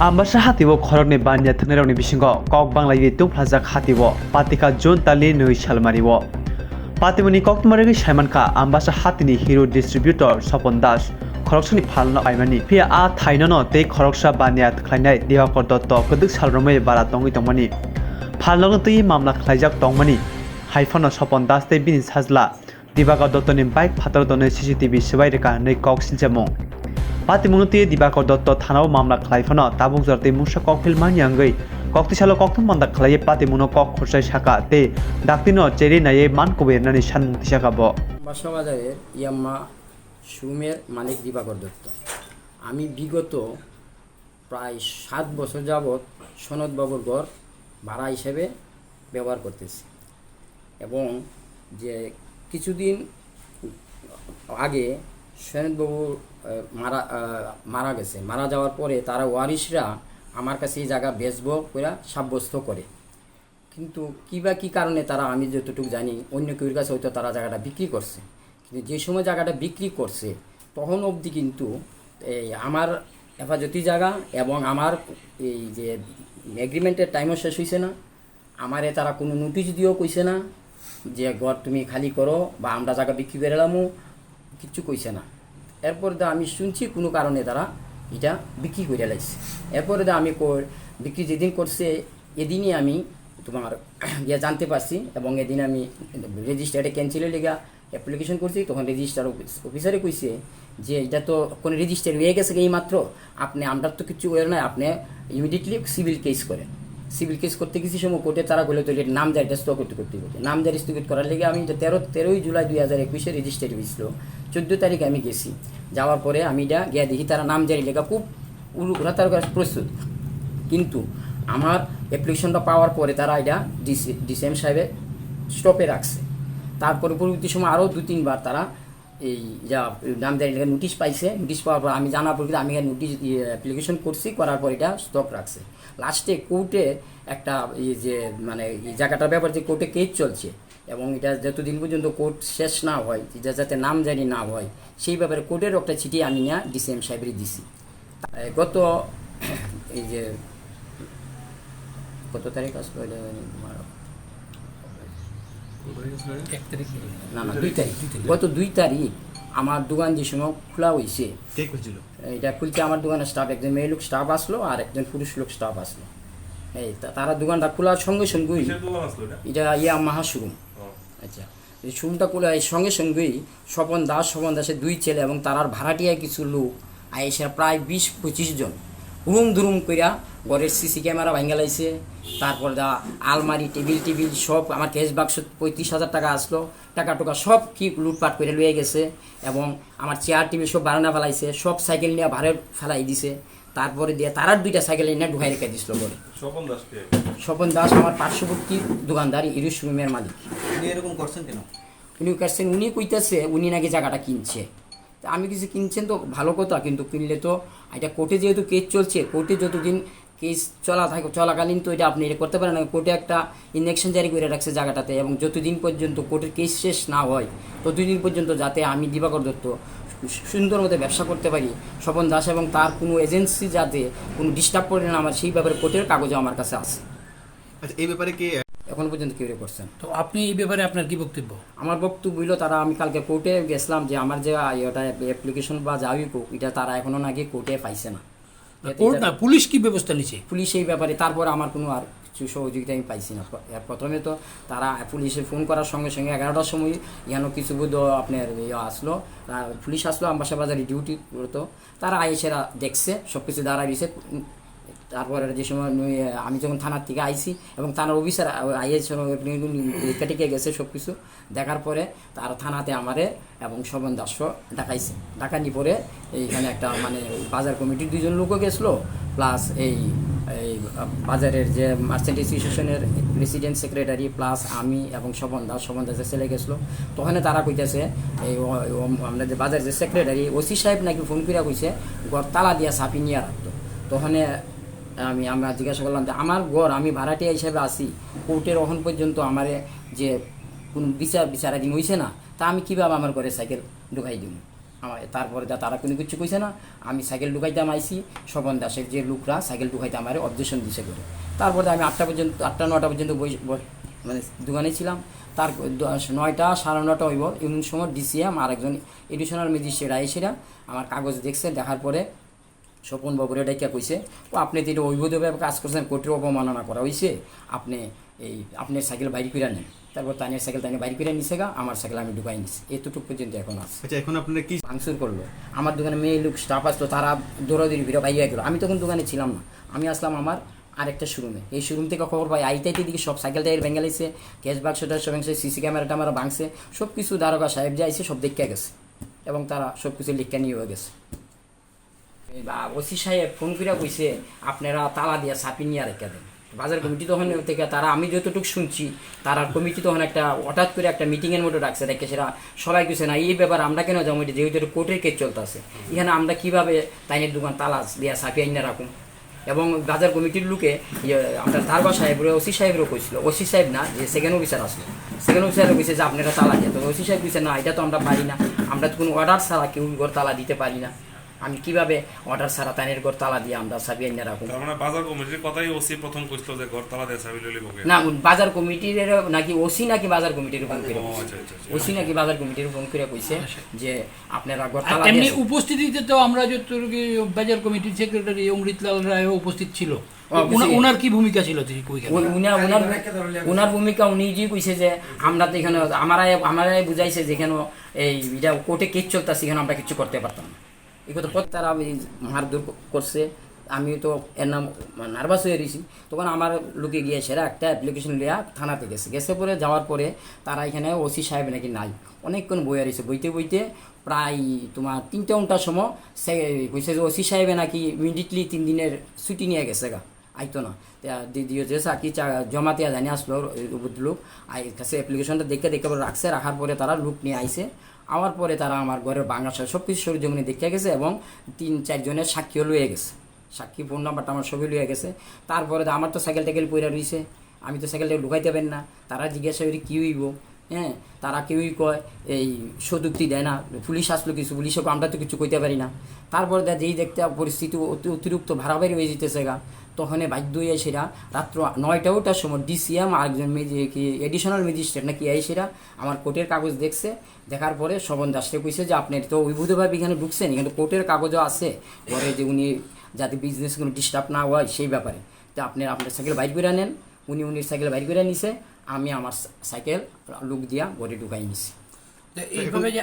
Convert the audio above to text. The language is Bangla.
Ambasha hatibo khorokni banya thangneroni bisingo kok banglai tungplajak hatibo patika June tali nui salmaribo patimoni kokmarigi Simon Kha ambasha hatini hero distributor Sopon Das khoroksani phalna aimani pia a thainono te khoroksa banya khlainai Diwakor Dotto koduk salromai bara tongui tongmani phalno tui mamla khlaijak tongmani haifano Sopon Das te bini sajla Diwakor Dotto ni bike phatar done CCTV sebai reka nei kok siljamong Patimunuti Diwakor Dotto Thanao mamla khlaifano tabuk jarte musa kokphil manyangai kokti salo kokthum manda khlai patimuno kok khorsai saka te daktino cheri naye mankobe nani sanmukti sakabo বাসা বাজারের ইয়াম্মা সুমের মালিক দিবাকর দত্ত। আমি বিগত প্রায় 7 বছর যাবৎ সনদবাবুর ঘর ভাড়া হিসেবে ব্যবহার করতেছি এবং যে কিছুদিন আগে সনদবাবু মারা গেছে। মারা যাওয়ার পরে তারা ওয়ারিশরা আমার কাছে এই জায়গা বেচবো করে সাব্যস্ত করে, কিন্তু কী কারণে তারা, আমি যতটুকু জানি অন্য কেউর কাছে হয়তো তারা জায়গাটা বিক্রি করছে, কিন্তু যে সময় জায়গাটা বিক্রি করছে তখন অবধি কিন্তু এই আমার হেফাজতি জায়গা এবং আমার এই যে এগ্রিমেন্টের টাইমও শেষ হয়েছে না, আমারে তারা কোনো নোটিশ দিয়েও কইছে না যে ঘর তুমি খালি করো বা আমরা জায়গা বিক্রি করে এলামও, কিচ্ছু কইছে না। এরপরে আমি শুনছি কোনো কারণে তারা এটা বিক্রি করে লাইছে। এরপরে আমি বিক্রি যেদিন করছে এদিনই আমি তোমার জানতে পারছি এবং এদিন আমি রেজিস্টারে ক্যান্সেলের লেগে অ্যাপ্লিকেশন করছি। তখন রেজিস্টার অফিসারে কইছে যে এটা তো কোনো রেজিস্টার হয়ে গেছে এই মাত্র, আপনি আমরা তো কিছু ওয়ের নয়, আপনি ইমিডিয়েটলি সিভিল কেস করেন। সিভিল কেস করতে গেছি সময় কোর্টে তারা বলে তো নাম জারিটা স্থগিত করতে হবে। নাম জারি স্থগিত করার লেগে আমি 13ই জুলাই 2021 রেজিস্ট্রি হয়েছিল। 14 তারিখে আমি গেছি। যাওয়ার পরে আমি এটা গিয়ে দেখি তারা নাম জারি লেখা খুব তার কাছে প্রস্তুত, কিন্তু আমার অ্যাপ্লিকেশনটা পাওয়ার পরে তারা এটা ডিসিএম সাহেবের স্টপে রাখছে। তারপরে পরবর্তী সময় আরও 2-3 বার তারা এই যা নাম জারি লেখা নোটিশ পাইছে। নোটিশ পাওয়ার পর আমি জানার পর আমি নোটিশ অ্যাপ্লিকেশন করছি, করার পর এটা স্টপ রাখছে। লাস্টে কোর্টে একটা এই যে মানে এই জায়গাটার ব্যাপারে যে কোর্টে কেস চলছে এবং এটা যতদিন পর্যন্ত কোর্ট শেষ না হয়, যাতে নাম জারি না হয়, সেই ব্যাপারে কোর্টের একটা চিঠি আমি না ডিসিএম সাহেবের দিছি। গত এই যে কত তারিখ আসলো, না 2 তারিখ, গত 2 তারিখ আমার দোকান যে সময় খোলা হয়েছে, এটা খুলতে আমার দোকানের স্টাফ, একজন মেয়ে লোক স্টাফ আসলো আর একজন পুরুষ লোক স্টাফ আসলো। এই তারা দোকানটা খোলার সঙ্গে সঙ্গেই এটা ইয়ামাহা শোরুম। আচ্ছা, এই শোরুমটা খোলার সঙ্গে সঙ্গেই স্বপন দাসের 2 ছেলে এবং তার ভাড়াটিয়া কিছু লোক আইসা প্রায় 20-25 জন হুম ধুরুম কইরা ঘরের সিসি ক্যামেরা ভাঙ্গা লাইছে। তারপর আলমারি টেবিল সব, আমার ক্যাশ বাক্স 35,000 টাকা আসলো, টাকা টোকা সব কি লুটপাট করে লয়ে গেছে এবং আমার চেয়ার টেবিল সব বারান্দা ফেলাইছে, সব সাইকেল নিয়ে ভাড়ে ফেলাই দিছে। তারপরে দিয়ে তারার 2টা সাইকেল নিয়ে ঢুকাই রেখে দিছিল ঘরে। স্বপন দাস আমার পার্শ্ববর্তী দোকানদার ইরুস রুমের মালিক। উনি এরকম করছেন কেন? উনি কইতেছে উনি নাকি জায়গাটা কিনছে। আমি কিছু কিনছেন তো ভালো কথা, কিন্তু কিনলে তো এটা কোর্টে যেহেতু কেস চলছে, কোর্টে যতদিন কেস চলাকালীন তো এটা আপনি এটা করতে পারেন না। কোর্টে একটা ইনজেকশন জারি করে রাখছে জায়গাটাতে এবং যতদিন পর্যন্ত কোর্টের কেস শেষ না হয় ততদিন পর্যন্ত যাতে আমি দিবাকর দত্ত সুন্দর মতো ব্যবসা করতে পারি, স্বপন দাস এবং তার কোনো এজেন্সি যাতে কোনো ডিস্টার্ব করে না, আমার সেই ব্যাপারে কোর্টের কাগজও আমার কাছে আছে। আচ্ছা, এই ব্যাপারে কি এখন পর্যন্ত কেউ করছেন? তো আপনি এই ব্যাপারে আপনার কি বক্তব্য? আমার বক্তব্য হইল তারা, আমি কালকে কোর্টে গেছিলাম যে আমার যে এটা অ্যাপ্লিকেশন বা যাই হোক এটা তারা এখনো নাকি কোর্টে পাইছে না। কোর্ট না, পুলিশ কি ব্যবস্থা নিচ্ছে? পুলিশ এই ব্যাপারে তারপরে আমার কোনো আর কিছু সহযোগিতা আমি পাইছি না। প্রথমে তো তারা পুলিশে ফোন করার সঙ্গে সঙ্গে 11টার সময় ইয়ানো কিছু বোধ আপনার আসলো, পুলিশ আসলো আম্বাসা বাজারে ডিউটি করতো, তারা আইসেরা দেখছে সব কিছু দাঁড়ায় দিয়েছে। তারপরে যে সময় আমি যখন থানার থেকে আইছি এবং থানার অফিসার কেটে গেছে সব কিছু দেখার পরে তার থানাতে আমারে এবং স্বপন দাস ডাকাইছে। ডাকানি পরে এইখানে একটা মানে বাজার কমিটির 2 জন লোকও গেছিলো, প্লাস এই বাজারের যে মার্চেন্ট অ্যাসোসিয়েশনের প্রেসিডেন্ট সেক্রেটারি, প্লাস আমি এবং স্বপন দাসের ছেলে গেছিলো। তখন তারা কইতেছে এই আমাদের বাজারের যে সেক্রেটারি ওসি সাহেব নাকি ফোন করে কইছে ঘর তালা দিয়া চাপি নিয়ে রাখতো। তখন আমরা জিজ্ঞাসা করলাম যে আমার ঘর, আমি ভাড়াটিয়া হিসেবে আসি, কোর্টের এখন পর্যন্ত আমারে যে কোনো বিচারাধীন হয়েছে না, তা আমি কীভাবে আমার ঘরে সাইকেল ঢুকাই দিব? তারপরে তারা কোনো কিছু কইছে না। আমি সাইকেল ঢুকাইতাম আইসি, স্বপন দাসের যে লোকরা সাইকেল ঢুকাইতে আমার অবজেকশন দিছে করে। তারপরে আমি 8টা 9টা পর্যন্ত মানে দোকানে ছিলাম। তার 9টা 9:30 হইব, এমন সময় ডিসিএম আর একজন এডিশনাল ম্যাজিস্ট্রেট আইসেরা আমার কাগজ দেখছে। দেখার পরে স্বপন বাবুরে ডাইকা কইছে, ও আপনি তো এটা অবৈধভাবে কাজ করছেন, কোর্টের অবমাননা করা হয়েছে, আপনি আপনার সাইকেল বাইর করে নেন। তারপর তাইনের সাইকেল তাইনে বাইর করে নিছে গা, আমার সাইকেল আমি ঢুকাই নিছি। এতটুকু পর্যন্ত এখন আছে। আচ্ছা এখন আপনারা কি ভাঙচুর করলো আমার দোকানে, মেয়ে লোক স্টাফ আসলো, তারা দৌড়াদৌড়ি ভিড়ে বাইরে গেলো। আমি তখন দোকানে ছিলাম না, আমি আসলাম আমার আরেকটা শোরুমে। এই শোরুম থেকে খবর পাই আইতাইতে দিকে সব সাইকেল টাইল ভেঙে লাইছে, ক্যাশ বাক্সটা সব ভাঙছে, সিসি ক্যামেরাটা আমার ভাঙছে, সব কিছু দারোগা সাহেব যে আইসে সব দেখে গেছে এবং তারা সব কিছু লিখে নিয়ে গেছে। ওসি সাহেব ফোন করে কইছে আপনারা তালা দিয়া চাপি নিয়ে রেখে দেন। বাজার কমিটি তখন থেকে তারা, আমি যতটুকু শুনছি, তারা কমিটি তখন একটা হঠাৎ করে একটা মিটিংয়ের মতো ডাকছে, দেখে সেটা সবাই কিছু না এই ব্যাপার আমরা কেন যাবো, যেহেতু কোর্টের কেস চলতেছে, এখানে আমরা কীভাবে তাইনের দোকান তালা দিয়া চাপিয়ে আইনা রাখুন। এবং বাজার কমিটির লোকে আপনার দারবা সাহেব ওসি সাহেবরও কইছিল, ওসি সাহেব না, যে সেকেন্ড অফিসার আসলো, সেকেন্ড অফিসারও কইছে যে আপনারা তালা দিয়ে। তো ওসি সাহেব কইছে না, এটা তো আমরা পারি না, আমরা তো কোনো অর্ডার ছাড়া কেউ ঘর তালা দিতে পারি না। আমি কিভাবে অর্ডার ছাড়া তাইনের ঘর তালা দিয়ে আমরা চাবি আইনা রাখুন। তার মানে বাজার কমিটির কথাই ওসি প্রথম কইছিল যে ঘর তালা দিয়ে চাবি লইলে বকে না, বাজার কমিটির নাকি ওসি নাকি বাজার কমিটির ফোন করে আচ্ছা আচ্ছা ওসি নাকি বাজার কমিটির ফোন করে কইছে যে আপনারা ঘর আর তালা এমনি দিয়ে। উপস্থিতিতে তো আমরা যতটুকু বাজার কমিটির সেক্রেটারি অমৃতলাল রায় উপস্থিত ছিল, বুঝছি। ওনার কি ভূমিকা ছিল ওইখানে? উনার ভূমিকা উনি যে কইছে যে আমরা তো এখানে আমারাই বুঝাইছে যে এখানে এই এটা কোর্টে কেস চলতেছে, এখানে আমরা কিছু করতে পারতাম না। এই কথা পর তারা মারধর করছে। আমি তো এর নাম নার্ভাস হয়ে রয়েছি। তখন আমার লোকে গিয়ে সেরা একটা অ্যাপ্লিকেশন লিয়া থানাতে গেছে পরে যাওয়ার পরে তারা এখানে ওসি সাহেব নাকি নাই, অনেকক্ষণ বইয়া রয়েছে। বইতে প্রায় তোমার 3টা সময় সে কইছে যে ওসি সাহেবে নাকি ইমিডিয়েটলি 3 দিনের ছুটি নিয়ে গেছে গা, আইতো না। দিদিও যে চাকরি জমাতে জানি আসলো লোক কাছে অ্যাপ্লিকেশনটা দেখে রাখছে। রাখার পরে তারা লোক নিয়ে আইছে। আওয়ার পরে তারা আমার ঘরের বাংলা সব কিছু সরজমিনে দেখে গেছে এবং 3-4 জনের সাক্ষীও লয়ে গেছে। সাক্ষী ফোন নাম্বারটা আমার সবই লয়ে গেছে। তারপরে আমার তো সাইকেল টাইকেল পইরা রয়েছে, আমি তো সাইকেলটা ঢুকাইতে পারি না। তারা জিজ্ঞাসা করি কী হইব, হ্যাঁ, তারা কেউই কয় এই সদুক্তি দেয় না, পুলিশ আসলো কিছু, পুলিশও আমরা তো কিছু কইতে পারি না। তারপরে যেই দেখতে পরিস্থিতি অতিরিক্ত ভাড়াবাড়ি হয়ে যেতেছে গা, তখন বাধ্য হয়ে সেরা রাত্র 9টার সময় ডিসিএম আর একজন এডিশনাল ম্যাজিস্ট্রেট নাকি সেরা আমার কোর্টের কাগজ দেখছে। দেখার পরে স্বপন দাসকে কইছে যে আপনি তো অবৈধভাবে এখানে ঢুকছেন, এখানে কোর্টের কাগজও আছে পরে যে উনি যাতে বিজনেস কোনো ডিস্টার্ব না হয় সেই ব্যাপারে, তো আপনার সাইকেল বাইর করে নেন। উনির সাইকেল বাইর করে নিছে, আমি আমার সাইকেল লুক দিয়া ঘরে ঢুকাই নিছি। এইভাবে যে